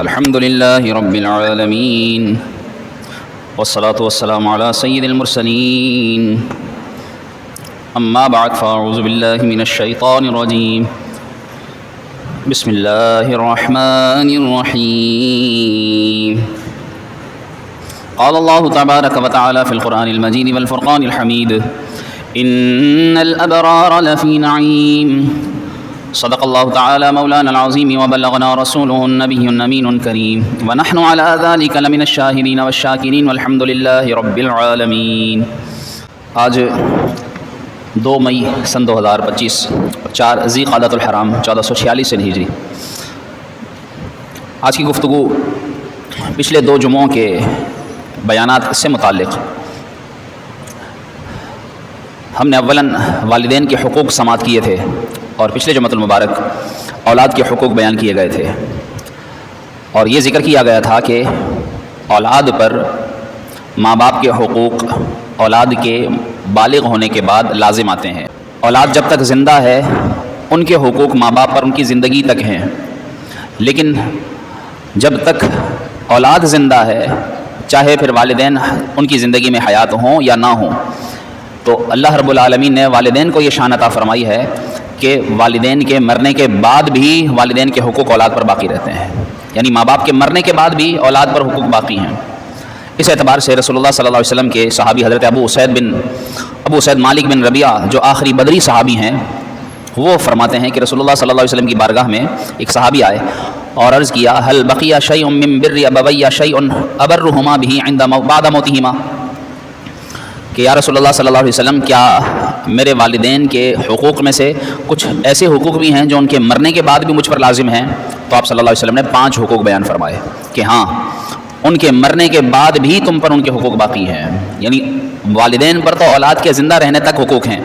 الحمد لله رب العالمين والصلاة والسلام على سيد المرسلين أما بعد فأعوذ بالله من الشيطان الرجيم بسم الله الرحمن الرحيم قال الله تبارك وتعالى في القرآن المجيد والفرقان الحميد إن الأبرار لفي نعيم صدق الله تعالى مولانا العظيم وبلغنا رسوله النبي الأمين الكريم ونحن على ذلك لمن الشاهدين والشاكرين والحمد لله رب العالمين۔ آج 2 مئی سن 2025 4 ذی قعدۃ الحرام 1446 ہجری۔ آج کی گفتگو پچھلے 2 جمعوں کے بیانات سے متعلق۔ ہم نے اولاً والدین کے حقوق سماعت کیے تھے اور پچھلے جمعۃ المبارک اولاد کے حقوق بیان کیے گئے تھے، اور یہ ذکر کیا گیا تھا کہ اولاد پر ماں باپ کے حقوق اولاد کے بالغ ہونے کے بعد لازم آتے ہیں۔ اولاد جب تک زندہ ہے ان کے حقوق ماں باپ پر ان کی زندگی تک ہیں، لیکن جب تک اولاد زندہ ہے چاہے پھر والدین ان کی زندگی میں حیات ہوں یا نہ ہوں، تو اللہ رب العالمین نے والدین کو یہ شان عطا فرمائی ہے کہ والدین کے مرنے کے بعد بھی والدین کے حقوق اولاد پر باقی رہتے ہیں، یعنی ماں باپ کے مرنے کے بعد بھی اولاد پر حقوق باقی ہیں۔ اس اعتبار سے رسول اللہ صلی اللہ علیہ وسلم کے صحابی حضرت ابو اسید مالک بن ربیعہ جو آخری بدری صحابی ہیں، وہ فرماتے ہیں کہ رسول اللہ صلی اللہ علیہ وسلم کی بارگاہ میں ایک صحابی آئے اور عرض کیا هل بقي شيء من بر ابوي شيء ابرهما به عند بعد موتهما، کہ یا رسول اللہ صلی اللہ علیہ وسلم کیا میرے والدین کے حقوق میں سے کچھ ایسے حقوق بھی ہیں جو ان کے مرنے کے بعد بھی مجھ پر لازم ہیں؟ تو آپ صلی اللہ علیہ وسلم نے 5 حقوق بیان فرمائے کہ ہاں ان کے مرنے کے بعد بھی تم پر ان کے حقوق باقی ہیں، یعنی والدین پر تو اولاد کے زندہ رہنے تک حقوق ہیں،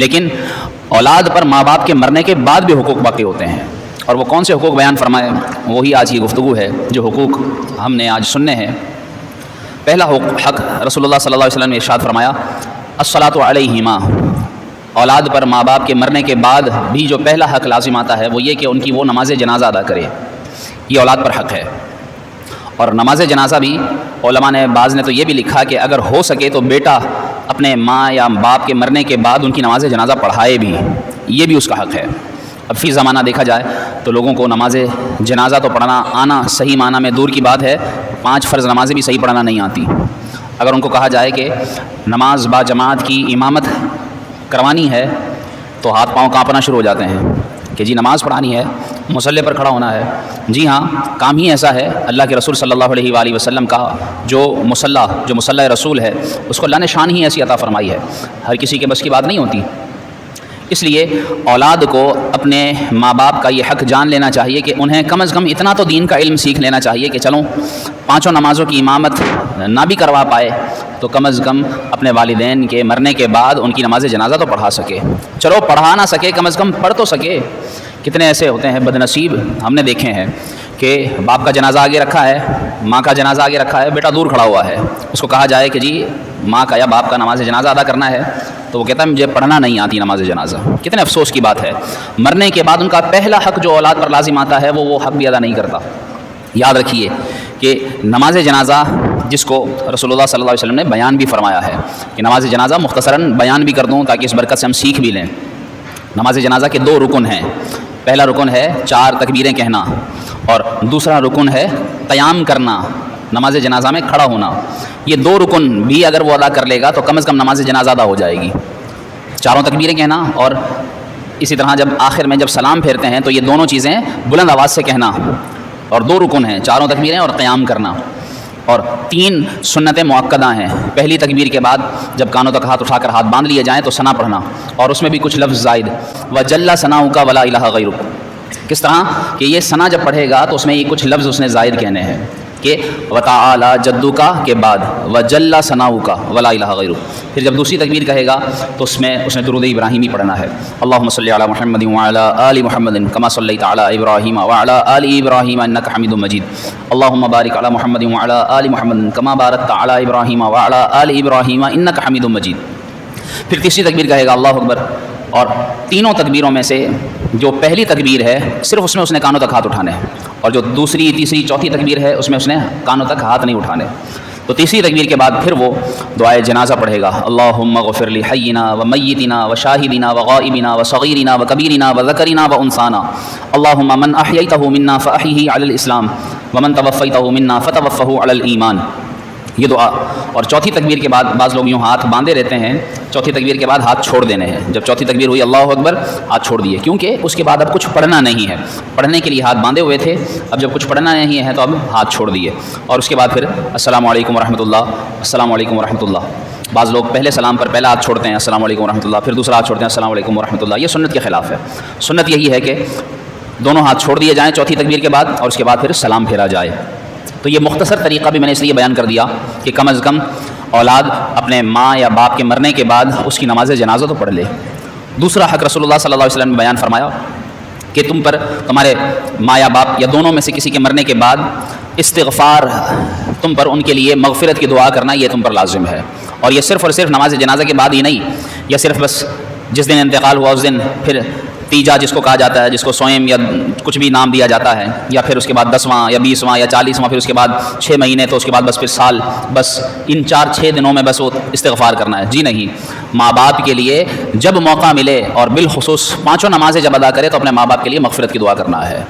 لیکن اولاد پر ماں باپ کے مرنے کے بعد بھی حقوق باقی ہوتے ہیں۔ اور وہ کون سے حقوق بیان فرمائے، وہی آج کی گفتگو ہے جو حقوق ہم نے آج سننے ہیں۔ پہلا حق رسول اللہ صلی اللہ علیہ وسلم نے ارشاد فرمایا الصلاۃ علیہما، اولاد پر ماں باپ کے مرنے کے بعد بھی جو پہلا حق لازم آتا ہے وہ یہ کہ ان کی وہ نماز جنازہ ادا کرے، یہ اولاد پر حق ہے۔ اور نماز جنازہ بھی علماء نے بعض نے تو یہ بھی لکھا کہ اگر ہو سکے تو بیٹا اپنے ماں یا باپ کے مرنے کے بعد ان کی نماز جنازہ پڑھائے بھی، یہ بھی اس کا حق ہے۔ اب فی زمانہ دیکھا جائے تو لوگوں کو نماز جنازہ تو پڑھنا آنا صحیح معنی میں دور کی بات ہے، 5 فرض نمازیں بھی صحیح پڑھنا نہیں آتی۔ اگر ان کو کہا جائے کہ نماز با جماعت کی امامت کروانی ہے تو ہاتھ پاؤں کانپنا شروع ہو جاتے ہیں کہ جی نماز پڑھانی ہے، مصلی پر کھڑا ہونا ہے۔ جی ہاں، کام ہی ایسا ہے۔ اللہ کے رسول صلی اللہ علیہ وآلہ وسلم کا جو مصلی رسول ہے اس کو اللہ نے شان ہی ایسی عطا فرمائی ہے، ہر کسی کے بس کی بات نہیں ہوتی۔ اس لیے اولاد کو اپنے ماں باپ کا یہ حق جان لینا چاہیے کہ انہیں کم از کم اتنا تو دین کا علم سیکھ لینا چاہیے کہ چلو 5 نمازوں کی امامت نہ بھی کروا پائے تو کم از کم اپنے والدین کے مرنے کے بعد ان کی نماز جنازہ تو پڑھا سکے، چلو پڑھا نہ سکے کم از کم پڑھ تو سکے۔ کتنے ایسے ہوتے ہیں بد نصیب ہم نے دیکھے ہیں کہ باپ کا جنازہ آگے رکھا ہے، ماں کا جنازہ آگے رکھا ہے، بیٹا دور کھڑا ہوا ہے، اس کو کہا جائے کہ جی ماں کا یا باپ کا نماز جنازہ ادا کرنا ہے تو وہ کہتا ہے مجھے پڑھنا نہیں آتی نماز جنازہ۔ کتنے افسوس کی بات ہے، مرنے کے بعد ان کا پہلا حق جو اولاد پر لازم آتا ہے وہ حق بھی ادا نہیں کرتا۔ یاد رکھیے کہ نماز جنازہ جس کو رسول اللہ صلی اللہ علیہ وسلم نے بیان بھی فرمایا ہے کہ نماز جنازہ مختصراً بیان بھی کر دوں تاکہ اس برکت سے ہم سیکھ بھی لیں۔ نماز جنازہ کے 2 رکن ہیں، پہلا رکن ہے 4 تکبیریں کہنا اور دوسرا رکن ہے قیام کرنا، نماز جنازہ میں کھڑا ہونا۔ یہ 2 رکن بھی اگر وہ ادا کر لے گا تو کم از کم نماز جنازہ ادا ہو جائے گی۔ 4 تکبیریں کہنا اور اسی طرح جب آخر میں جب سلام پھیرتے ہیں تو یہ دونوں چیزیں بلند آواز سے کہنا، اور 2 رکن ہیں 4 تکبیریں اور قیام کرنا، اور 3 سنتیں مؤکدہ ہیں۔ پہلی تکبیر کے بعد جب کانوں تک ہاتھ اٹھا کر ہاتھ باندھ لیے جائیں تو ثنا پڑھنا، اور اس میں بھی کچھ لفظ زائد وجل ثناؤک ولا الہ غیرک، کس طرح کہ یہ ثنا جب پڑھے گا تو اس میں یہ کچھ لفظ اس نے زائد کہنے ہیں کہ وتعالی جدک کے بعد وجل ثناؤک ولا الہ غیرک۔ پھر جب دوسری تکبیر کہے گا تو اس میں اس نے درود ابراہیمی پڑھنا ہے، اللہم صلی علی محمد وعلی آل محمد کما صلیت علی ابراہیم وعلی آل ابراہیم انک حمید مجید، اللہم بارک علی محمد وعلی آل محمد کما بارکت علی ابراہیم وعلی آل ابراہیم انک حمید مجید۔ پھر تیسری تکبیر کہے گا اللہ اکبر اور تینوں تکبیروں میں سے جو پہلی تکبیر ہے صرف اس میں اس نے کانوں تک ہاتھ اٹھانے، اور جو دوسری تیسری چوتھی تکبیر ہے اس میں اس نے کانوں تک ہاتھ نہیں اٹھانے۔ تو تیسری تکبیر کے بعد پھر وہ دعائے جنازہ پڑھے گا، اللہم اغفر لحینا و میتنا و شاہدنا و غائبنا و صغیرنا و کبیرنا و ذکرنا و انثانا، اللہم من احییتہ منا فاحیہ علی الاسلام ومن توفیتہ منا فتوفہ علی الایمان۔ یہ دعا، اور چوتھی تکبیر کے بعد بعض لوگ یوں ہاتھ باندھے رہتے ہیں، چوتھی تکبیر کے بعد ہاتھ چھوڑ دینے ہیں۔ جب چوتھی تکبیر ہوئی اللہ اکبر، ہاتھ چھوڑ دیے، کیونکہ اس کے بعد اب کچھ پڑھنا نہیں ہے، پڑھنے کے لیے ہاتھ باندھے ہوئے تھے، اب جب کچھ پڑھنا نہیں ہے تو اب ہاتھ چھوڑ دیے، اور اس کے بعد پھر السلام علیکم ورحمۃ اللہ، السلام علیکم ورحمۃ اللہ۔ بعض لوگ پہلے سلام پر پہلا ہاتھ چھوڑتے ہیں السلام علیکم ورحمۃ اللہ، پھر دوسرا ہاتھ چھوڑتے ہیں السلام علیکم ورحمۃ اللہ۔ یہ سنت کے خلاف ہے۔ سنت یہی ہے کہ دونوں ہاتھ چھوڑ دیے جائیں چوتھی تکبیر کے بعد، اور اس کے بعد پھر سلام پھیرا جائے۔ تو یہ مختصر طریقہ بھی میں نے اس لیے بیان کر دیا کہ کم از کم اولاد اپنے ماں یا باپ کے مرنے کے بعد اس کی نماز جنازہ تو پڑھ لے۔ دوسرا حق رسول اللہ صلی اللہ علیہ وسلم نے بیان فرمایا کہ تم پر تمہارے ماں یا باپ یا دونوں میں سے کسی کے مرنے کے بعد استغفار، تم پر ان کے لیے مغفرت کی دعا کرنا یہ تم پر لازم ہے، اور یہ صرف اور صرف نماز جنازہ کے بعد ہی نہیں، یا صرف بس جس دن انتقال ہوا اس دن پھر تیجا جس کو کہا جاتا ہے، جس کو سوئم یا کچھ بھی نام دیا جاتا ہے، یا پھر اس کے بعد 10واں یا 20واں یا 40واں، پھر اس کے بعد 6 مہینے، تو اس کے بعد بس پھر سال، بس ان 4-6 دنوں میں بس وہ استغفار کرنا ہے۔ جی نہیں، ماں باپ کے لیے جب موقع ملے، اور بالخصوص 5 نمازیں جب ادا کرے تو اپنے ماں باپ کے لیے مغفرت کی دعا کرنا ہے۔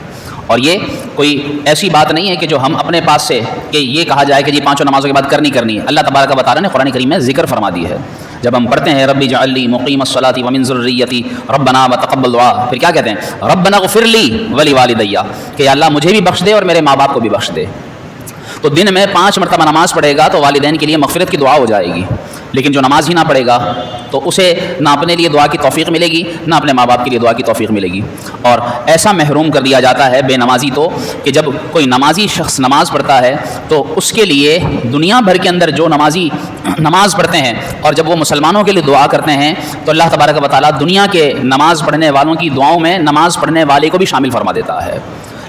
اور یہ کوئی ایسی بات نہیں ہے کہ جو ہم اپنے پاس سے کہ یہ کہا جائے کہ جی 5 نمازوں کے بعد کرنی ہے۔ اللہ تبارک و تعالیٰ نے قرآن کریم میں ذکر فرما دی ہے۔ جب ہم پڑھتے ہیں ربی اجعل لی مقیم الصلاۃ ومن ذریتی ربنا وتقبل دعا، پھر کیا کہتے ہیں ربنا اغفر لی ولوالدی، کہ اللہ مجھے بھی بخش دے اور میرے ماں باپ کو بھی بخش دے۔ تو دن میں 5 مرتبہ نماز پڑھے گا تو والدین کے لیے مغفرت کی دعا ہو جائے گی، لیکن جو نماز ہی نہ پڑھے گا تو اسے نہ اپنے لیے دعا کی توفیق ملے گی، نہ اپنے ماں باپ کے لیے دعا کی توفیق ملے گی، اور ایسا محروم کر دیا جاتا ہے بے نمازی تو کہ جب کوئی نمازی شخص نماز پڑھتا ہے تو اس کے لیے دنیا بھر کے اندر جو نمازی نماز پڑھتے ہیں اور جب وہ مسلمانوں کے لیے دعا کرتے ہیں تو اللہ تبارک و تعالیٰ دنیا کے نماز پڑھنے والوں کی دعاؤں میں نماز پڑھنے والے کو بھی شامل فرما دیتا ہے،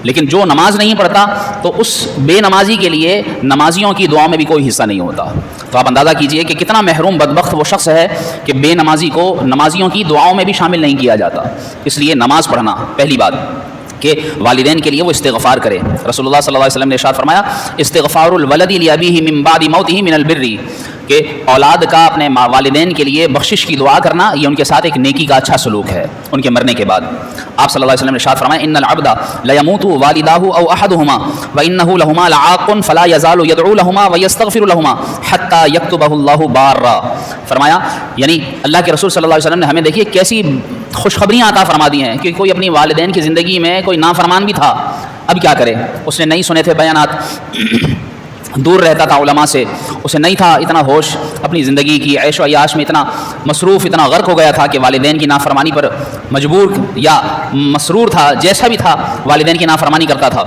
لیکن جو نماز نہیں پڑھتا تو اس بے نمازی کے لیے نمازیوں کی دعاؤں میں بھی کوئی حصہ نہیں ہوتا۔ تو آپ اندازہ کیجئے کہ کتنا محروم بدبخت وہ شخص ہے کہ بے نمازی کو نمازیوں کی دعاؤں میں بھی شامل نہیں کیا جاتا۔ اس لیے نماز پڑھنا پہلی بات کہ والدین کے لیے وہ استغفار کرے۔ رسول اللہ صلی اللہ علیہ وسلم نے ارشاد فرمایا استغفار الولد لابیہ من بعد موتہ من البر، کہ اولاد کا اپنے والدین کے لیے بخشش کی دعا کرنا یہ ان کے ساتھ ایک نیکی کا اچھا سلوک ہے ان کے مرنے کے بعد۔ آپ صلی اللہ علیہ وسلم نے ارشاد فرمایا ان العبد لیموت والداہ او احدہما وانہ لہما لعاق فلا یزال یدعو لہما ویستغفر لہما حتی یکتبہ اللہ بارا۔ فرمایا یعنی اللہ کے رسول صلی اللہ علیہ وسلم نے ہمیں دیکھیے کیسی خوشخبریاں عطا فرما دی ہیں کہ کوئی اپنی والدین کی زندگی میں کوئی نافرمان بھی تھا، اب کیا کرے، اس نے نہیں سنے تھے بیانات، دور رہتا تھا علماء سے، اسے نہیں تھا اتنا ہوش، اپنی زندگی کی عیش و عیاش میں اتنا مصروف، اتنا غرق ہو گیا تھا کہ والدین کی نافرمانی پر مجبور یا مسرور تھا، جیسا بھی تھا والدین کی نافرمانی کرتا تھا۔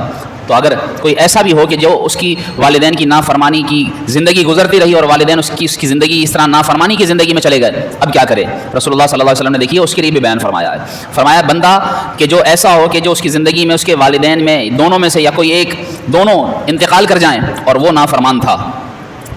تو اگر کوئی ایسا بھی ہو کہ جو اس کی والدین کی نافرمانی کی زندگی گزرتی رہی اور والدین اس کی زندگی اس طرح نافرمانی کی زندگی میں چلے گئے، اب کیا کرے؟ رسول اللہ صلی اللہ علیہ وسلم نے دیکھیے اس کے لیے بھی بیان فرمایا ہے، فرمایا بندہ کہ جو ایسا ہو کہ جو اس کی زندگی میں اس کے والدین میں دونوں میں سے یا کوئی ایک دونوں انتقال کر جائیں اور وہ نافرمان تھا،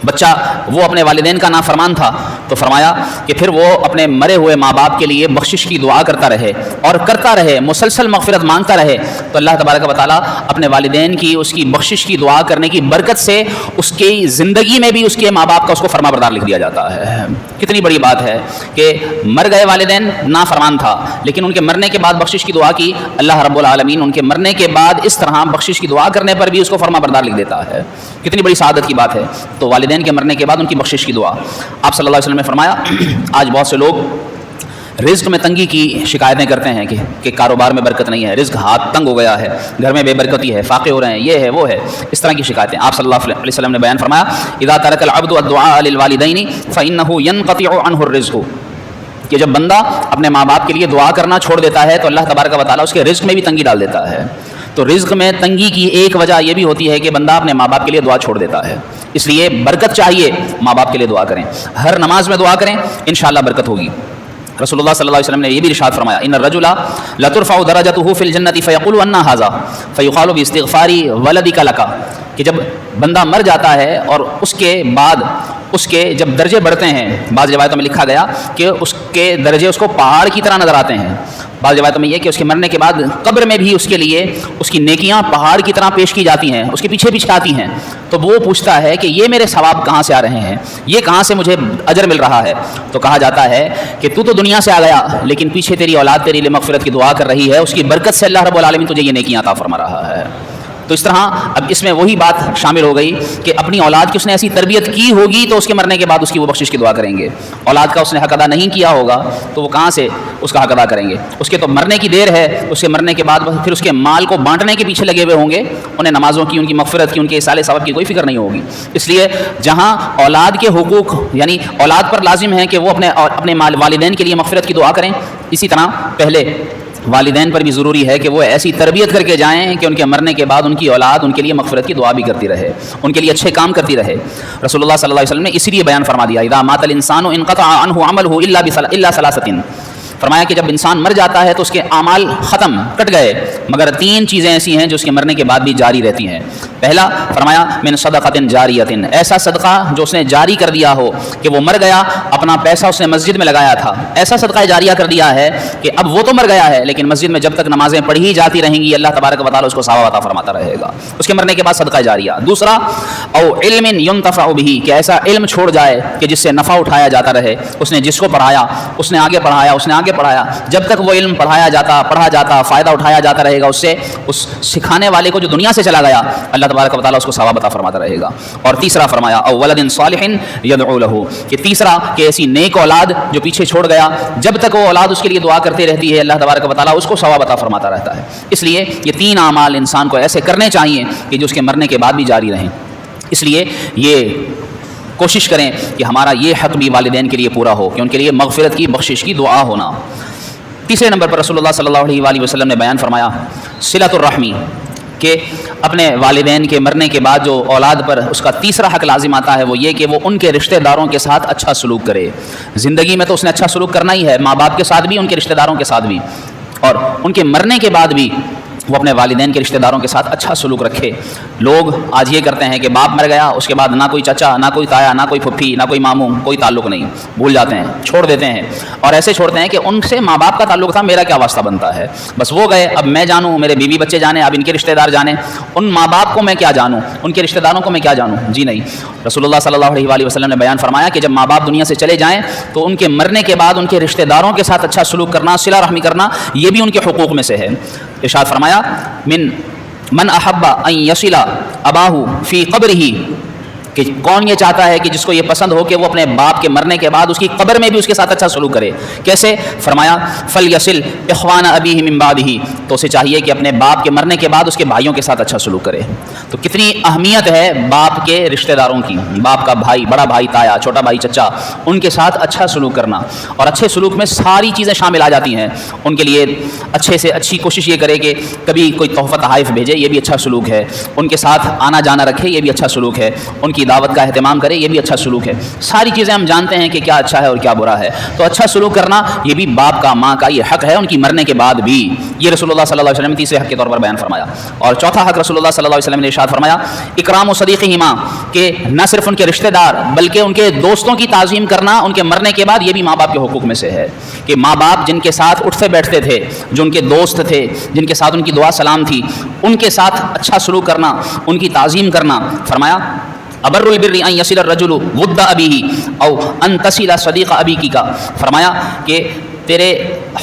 بچہ وہ اپنے والدین کا نافرمان تھا، تو فرمایا کہ پھر وہ اپنے مرے ہوئے ماں باپ کے لیے بخشش کی دعا کرتا رہے اور کرتا رہے، مسلسل مغفرت مانگتا رہے، تو اللہ تبارک و تعالیٰ اپنے والدین کی اس کی بخشش کی دعا کرنے کی برکت سے اس کی زندگی میں بھی اس کے ماں باپ کا اس کو فرما بردار لکھ دیا جاتا ہے۔ کتنی بڑی بات ہے کہ مر گئے والدین، نافرمان تھا، لیکن ان کے مرنے کے بعد بخشش کی دعا کی، اللہ رب العالمین ان کے مرنے کے بعد اس طرح بخشش کی دعا کرنے پر بھی اس کو فرما بردار لکھ دیتا ہے۔ کتنی بڑی سعادت کی بات ہے۔ تو والدین کے مرنے کے بعد ان کی بخشش کی دعا۔ آپ صلی اللہ علیہ وسلم نے فرمایا آج بہت سے لوگ رزق میں تنگی کی شکایتیں کرتے ہیں کہ کاروبار میں برکت نہیں ہے، رزق ہاتھ تنگ ہو گیا ہے، گھر میں بے برکتی ہے، فاقے ہو رہے ہیں، یہ ہے وہ ہے، اس طرح کی شکایتیں۔ آپ صلی اللہ علیہ وسلم نے بیان فرمایا اذا ترک العبد الدعاء للوالدین فانہ ينقطع عنہ الرزق، کہ جب بندہ اپنے ماں باپ کے لیے دعا کرنا چھوڑ دیتا ہے تو اللہ تبارک و تعالیٰ اس کے رزق میں بھی تنگی ڈال دیتا ہے۔ تو رزق میں تنگی کی ایک وجہ یہ بھی ہوتی ہے کہ بندہ اپنے ماں باپ کے لیے دعا چھوڑ دیتا ہے، اس لیے برکت چاہیے، ماں باپ کے لیے دعا کریں، ہر نماز میں دعا کریں، انشاءاللہ برکت ہوگی۔ رسول اللہ صلی اللہ علیہ وسلم نے یہ بھی ارشاد فرمایا ان الرجل لترفع درجته في الجنة فيقول ان هذا فيقال باستغفار ولدك لك، کہ جب بندہ مر جاتا ہے اور اس کے بعد اس کے جب درجے بڑھتے ہیں، بعض روایتوں میں لکھا گیا کہ اس کے درجے اس کو پہاڑ کی طرح نظر آتے ہیں، بعض روایتوں میں یہ کہ اس کے مرنے کے بعد قبر میں بھی اس کے لیے اس کی نیکیاں پہاڑ کی طرح پیش کی جاتی ہیں، اس کے پیچھے پیچھے آتی ہیں، تو وہ پوچھتا ہے کہ یہ میرے ثواب کہاں سے آ رہے ہیں، یہ کہاں سے مجھے اجر مل رہا ہے؟ تو کہا جاتا ہے کہ تو دنیا سے آ گیا، لیکن پیچھے تیری اولاد تیرے لیے مغفرت کی دعا کر رہی ہے، اس کی برکت سے اللہ رب العالمین تجھے یہ نیکیاں عطا فرما رہا ہے۔ تو اس طرح اب اس میں وہی بات شامل ہو گئی کہ اپنی اولاد کی اس نے ایسی تربیت کی ہوگی تو اس کے مرنے کے بعد اس کی وہ بخشش کی دعا کریں گے، اولاد کا اس نے حق ادا نہیں کیا ہوگا تو وہ کہاں سے اس کا حق ادا کریں گے؟ اس کے تو مرنے کی دیر ہے، اس کے مرنے کے بعد پھر اس کے مال کو بانٹنے کے پیچھے لگے ہوئے ہوں گے، انہیں نمازوں کی، ان کی مغفرت کی، ان کے اصالِ ثواب کی کوئی فکر نہیں ہوگی۔ اس لیے جہاں اولاد کے حقوق یعنی اولاد پر لازم ہے کہ وہ اپنے والدین کے لیے مغفرت کی دعا کریں، اسی طرح پہلے والدین پر بھی ضروری ہے کہ وہ ایسی تربیت کر کے جائیں کہ ان کے مرنے کے بعد ان کی اولاد ان کے لیے مغفرت کی دعا بھی کرتی رہے، ان کے لیے اچھے کام کرتی رہے۔ رسول اللہ صلی اللہ علیہ وسلم نے اسی لیے بیان فرما دیا، اذا مات الانسان انقطع عنہ عملہ الا ثلاثۃ، فرمایا کہ جب انسان مر جاتا ہے تو اس کے اعمال ختم، کٹ گئے، مگر تین چیزیں ایسی ہیں جو اس کے مرنے کے بعد بھی جاری رہتی ہیں۔ پہلا فرمایا من صدقۃ جاریۃ، ایسا صدقہ جو اس نے جاری کر دیا ہو کہ وہ مر گیا، اپنا پیسہ اس نے مسجد میں لگایا تھا، ایسا صدقہ جاریہ کر دیا ہے کہ اب وہ تو مر گیا ہے لیکن مسجد میں جب تک نمازیں پڑھی ہی جاتی رہیں گی اللہ تبارک و تعالیٰ اس کو ثواب عطا فرماتا رہے گا، اس کے مرنے کے بعد صدقہ جاریہ۔ دوسرا او علم ينتفع به، کہ ایسا علم چھوڑ جائے کہ جس سے نفع اٹھایا جاتا رہے، اس نے جس کو پڑھایا، اس نے آگے پڑھایا، اس نے آگے پڑھایا، جب تک وہ علم پڑھا جاتا فائدہ اٹھایا جاتا رہے گا اس سے، اس سکھانے والے کو جو دنیا سے چلا گیا اللہ تبارک و تعالیٰ اس کو ثواب عطا فرماتا رہے گا۔ اور تیسرا فرمایا او ولد صالح يدعو له، کہ تیسرا کہ ایسی نیک اولاد جو پیچھے چھوڑ گیا، جب تک وہ اولاد اس کے لیے دعا کرتی رہتی ہے اللہ تبارک و تعالیٰ اس کو ثواب عطا فرماتا رہتا ہے۔ اس لیے یہ تین اعمال انسان کو ایسے کرنے چاہیے کہ جو اس کے مرنے کے بعد بھی جاری رہیں۔ اس لیے یہ کوشش کریں کہ ہمارا یہ حق بھی والدین کے لیے پورا ہو کہ ان کے لیے مغفرت کی، بخشش کی دعا ہونا۔ تیسرے نمبر پر رسول اللہ صلی اللہ علیہ وآلہ وسلم نے بیان فرمایا صلۃ الرحمی، کہ اپنے والدین کے مرنے کے بعد جو اولاد پر اس کا تیسرا حق لازم آتا ہے وہ یہ کہ وہ ان کے رشتہ داروں کے ساتھ اچھا سلوک کرے۔ زندگی میں تو اس نے اچھا سلوک کرنا ہی ہے، ماں باپ کے ساتھ بھی، ان کے رشتہ داروں کے ساتھ بھی، اور ان کے مرنے کے بعد بھی وہ اپنے والدین کے رشتہ داروں کے ساتھ اچھا سلوک رکھے۔ لوگ آج یہ کرتے ہیں کہ باپ مر گیا اس کے بعد نہ کوئی چچا، نہ کوئی تایا، نہ کوئی پھپھی، نہ کوئی ماموں، کوئی تعلق نہیں، بھول جاتے ہیں، چھوڑ دیتے ہیں، اور ایسے چھوڑتے ہیں کہ ان سے ماں باپ کا تعلق تھا، میرا کیا واسطہ بنتا ہے، بس وہ گئے اب میں جانوں، میرے بیوی بچے جانے، اب ان کے رشتہ دار جانے، ان ماں باپ کو میں کیا جانوں، ان کے رشتہ داروں کو میں کیا جانوں؟ جی نہیں، رسول اللہ صلی اللہ علیہ وآلہ وسلم نے بیان فرمایا کہ جب ماں باپ دنیا سے چلے جائیں تو ان کے مرنے کے بعد ان کے رشتہ داروں کے ساتھ اچھا سلوک کرنا، صلہ رحمی کرنا، یہ بھی ان کے حقوق میں سے ہے۔ ارشاد فرمایا من احب ان یصل اباہ فی قبرہ، کہ کون یہ چاہتا ہے کہ جس کو یہ پسند ہو کہ وہ اپنے باپ کے مرنے کے بعد اس کی قبر میں بھی اس کے ساتھ اچھا سلوک کرے۔ کیسے؟ فرمایا فلیصل اخوان ابیہ من بعدہ، تو اسے چاہیے کہ اپنے باپ کے مرنے کے بعد اس کے بھائیوں کے ساتھ اچھا سلوک کرے۔ تو کتنی اہمیت ہے باپ کے رشتہ داروں کی، باپ کا بھائی، بڑا بھائی تایا، چھوٹا بھائی چچا، ان کے ساتھ اچھا سلوک کرنا، اور اچھے سلوک میں ساری چیزیں شامل آ جاتی ہیں۔ ان کے لیے اچھے سے اچھی کوشش یہ کرے کہ کبھی کوئی تحفہ تحائف بھیجے، یہ بھی اچھا سلوک ہے، ان کے ساتھ آنا جانا رکھے، یہ بھی اچھا سلوک ہے، ان کی دعوت کا اہتمام کرے، یہ بھی اچھا سلوک ہے۔ ساری چیزیں ہم جانتے ہیں کہ کیا اچھا ہے اور کیا برا ہے، تو اچھا سلوک کرنا یہ بھی باپ کا، ماں کا یہ حق ہے ان کی مرنے کے بعد بھی۔ یہ رسول اللہ صلی اللہ علیہ وسلم نے تیسرے حق کے طور پر بیان فرمایا۔ اور چوتھا حق رسول اللہ صلی اللہ علیہ وسلم نے ارشاد فرمایا اکرام و صدیقہما، کہ نہ صرف ان کے رشتہ دار بلکہ ان کے دوستوں کی تعظیم کرنا ان کے مرنے کے بعد، یہ بھی ماں باپ کے حقوق میں سے ہے کہ ماں باپ جن کے ساتھ اٹھتے بیٹھتے تھے، جو ان کے دوست تھے، جن کے ساتھ ان کی دعا سلام تھی، ان کے ساتھ اچھا سلوک کرنا، ان کی تعظیم کرنا۔ فرمایا ابر البر ان یصل الرجل ود ابیہ او ان تصل صدیق ابیک کا، فرمایا کہ تیرے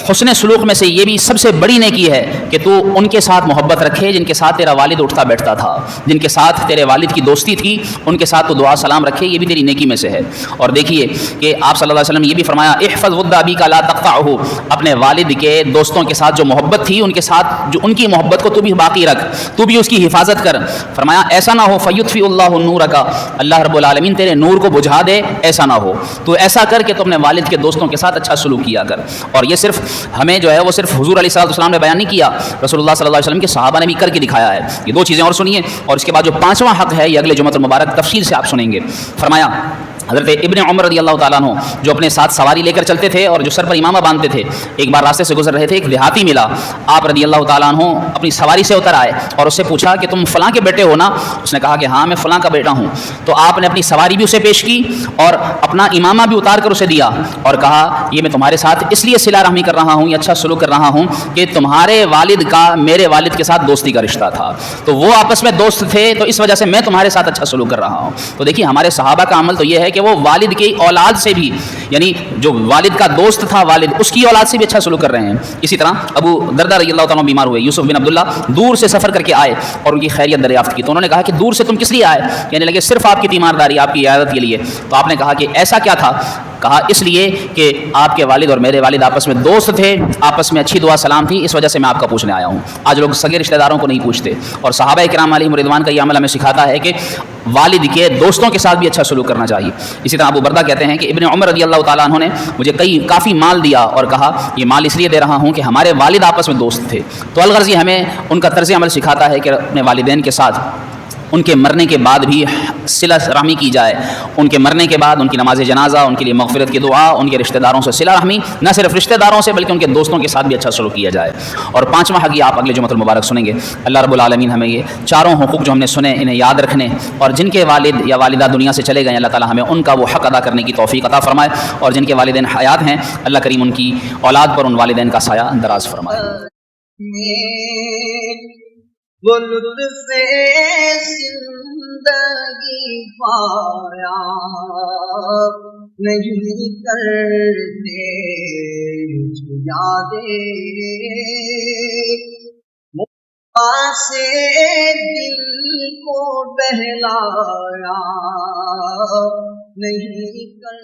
حسن سلوک میں سے یہ بھی سب سے بڑی نیکی ہے کہ تو ان کے ساتھ محبت رکھے جن کے ساتھ تیرا والد اٹھتا بیٹھتا تھا، جن کے ساتھ تیرے والد کی دوستی تھی، ان کے ساتھ تو دعا سلام رکھے، یہ بھی تیری نیکی میں سے ہے۔ اور دیکھیے کہ آپ صلی اللہ علیہ وسلم نے یہ بھی فرمایا احفظ ود ابیک لا تقطعہ، اپنے والد کے دوستوں کے ساتھ جو محبت تھی ان کے ساتھ جو ان کی محبت کو تو بھی باقی رکھ، تو بھی اس کی حفاظت کر۔ فرمایا ایسا نہ ہو فیطفئ اللہ نورک، اللہ رب العالمین تیرے نور کو بجھا دے، ایسا نہ ہو، تو ایسا کر کہ تو اپنے والد کے دوستوں کے ساتھ اچھا سلوک کیا کر۔ اور یہ صرف ہمیں جو ہے وہ صرف حضور علیہ السلام نے بیان نہیں کیا، رسول اللہ صلی اللہ علیہ وسلم کے صحابہ نے بھی کر کے دکھایا ہے۔ یہ دو چیزیں اور سنیے، اور اس کے بعد جو پانچواں حق ہے یہ اگلے جمعۃ المبارک تفصیل سے آپ سنیں گے۔ فرمایا حضرت ابن عمر رضی اللہ تعالیٰ عنہ جو اپنے ساتھ سواری لے کر چلتے تھے اور جو سر پر امامہ باندھتے تھے، ایک بار راستے سے گزر رہے تھے، ایک دیہاتی ملا، آپ رضی اللہ تعالیٰ عنہ اپنی سواری سے اتر آئے اور اس سے پوچھا کہ تم فلاں کے بیٹے ہو نا؟ اس نے کہا کہ ہاں میں فلاں کا بیٹا ہوں۔ تو آپ نے اپنی سواری بھی اسے پیش کی اور اپنا امامہ بھی اتار کر اسے دیا اور کہا یہ میں تمہارے ساتھ اس لیے صلہ رحمی کر رہا ہوں، یہ اچھا سلوک کر رہا ہوں کہ تمہارے والد کا میرے والد کے ساتھ دوستی کا رشتہ تھا، تو وہ آپس میں دوست تھے، تو اس وجہ سے میں تمہارے ساتھ اچھا سلوک کر رہا ہوں۔ تو دیکھیے ہمارے صحابہ کا عمل تو یہ ہے کہ وہ والد کی اولاد سے بھی، یعنی جو والد کا دوست تھا والد، اس کی اولاد سے بھی اچھا سلوک کر رہے ہیں۔ اسی طرح ابو دردہ رضی اللہ تعالیٰ بیمار ہوئے، یوسف بن عبداللہ دور سے سفر کر کے آئے اور ان کی خیریت دریافت کی، تو انہوں نے کہا کہ دور سے تم کس لیے آئے؟ کہنے لگے صرف آپ کی تیمارداری، آپ کی عیادت کے لیے۔ تو آپ نے کہا کہ ایسا کیا تھا؟ کہا اس لیے کہ آپ کے والد اور میرے والد آپس میں دوست تھے، آپس میں اچھی دعا سلام تھی، اس وجہ سے میں آپ کا پوچھنے آیا ہوں۔ آج لوگ سگے رشتہ داروں کو نہیں پوچھتے، اور صحابہ کرام علیہم رضوان کا یہ عمل ہمیں سکھاتا ہے کہ والد کے دوستوں کے ساتھ بھی اچھا سلوک کرنا چاہیے۔ اسی طرح ابو بردہ کہتے ہیں کہ ابن عمر رضی اللہ تعالیٰ عنہ نے مجھے کافی مال دیا اور کہا یہ مال اس لیے دے رہا ہوں کہ ہمارے والد آپس میں دوست تھے۔ تو الغرض یہ ہمیں ان کا طرز عمل سکھاتا ہے کہ اپنے والدین کے ساتھ ان کے مرنے کے بعد بھی صلہ رحمی کی جائے، ان کے مرنے کے بعد ان کی نماز جنازہ، ان کے لیے مغفرت کی دعا، ان کے رشتہ داروں سے صلہ رحمی، نہ صرف رشتہ داروں سے بلکہ ان کے دوستوں کے ساتھ بھی اچھا سلوک کیا جائے۔ اور پانچواں حق یہ آپ اگلے جمعۃ المبارک سنیں گے۔ اللہ رب العالمین ہمیں یہ چاروں حقوق جو ہم نے سنے انہیں یاد رکھنے، اور جن کے والد یا والدہ دنیا سے چلے گئے اللہ تعالیٰ ہمیں ان کا وہ حق ادا کرنے کی توفیق عطا فرمائے، اور جن کے والدین حیات ہیں اللہ کریم ان کی اولاد پر ان والدین کا سایہ دراز فرمائے۔ وہ لطف زندگی پایا نہیں کرتے یادیں، سے دل کو بہلایا نہیں کر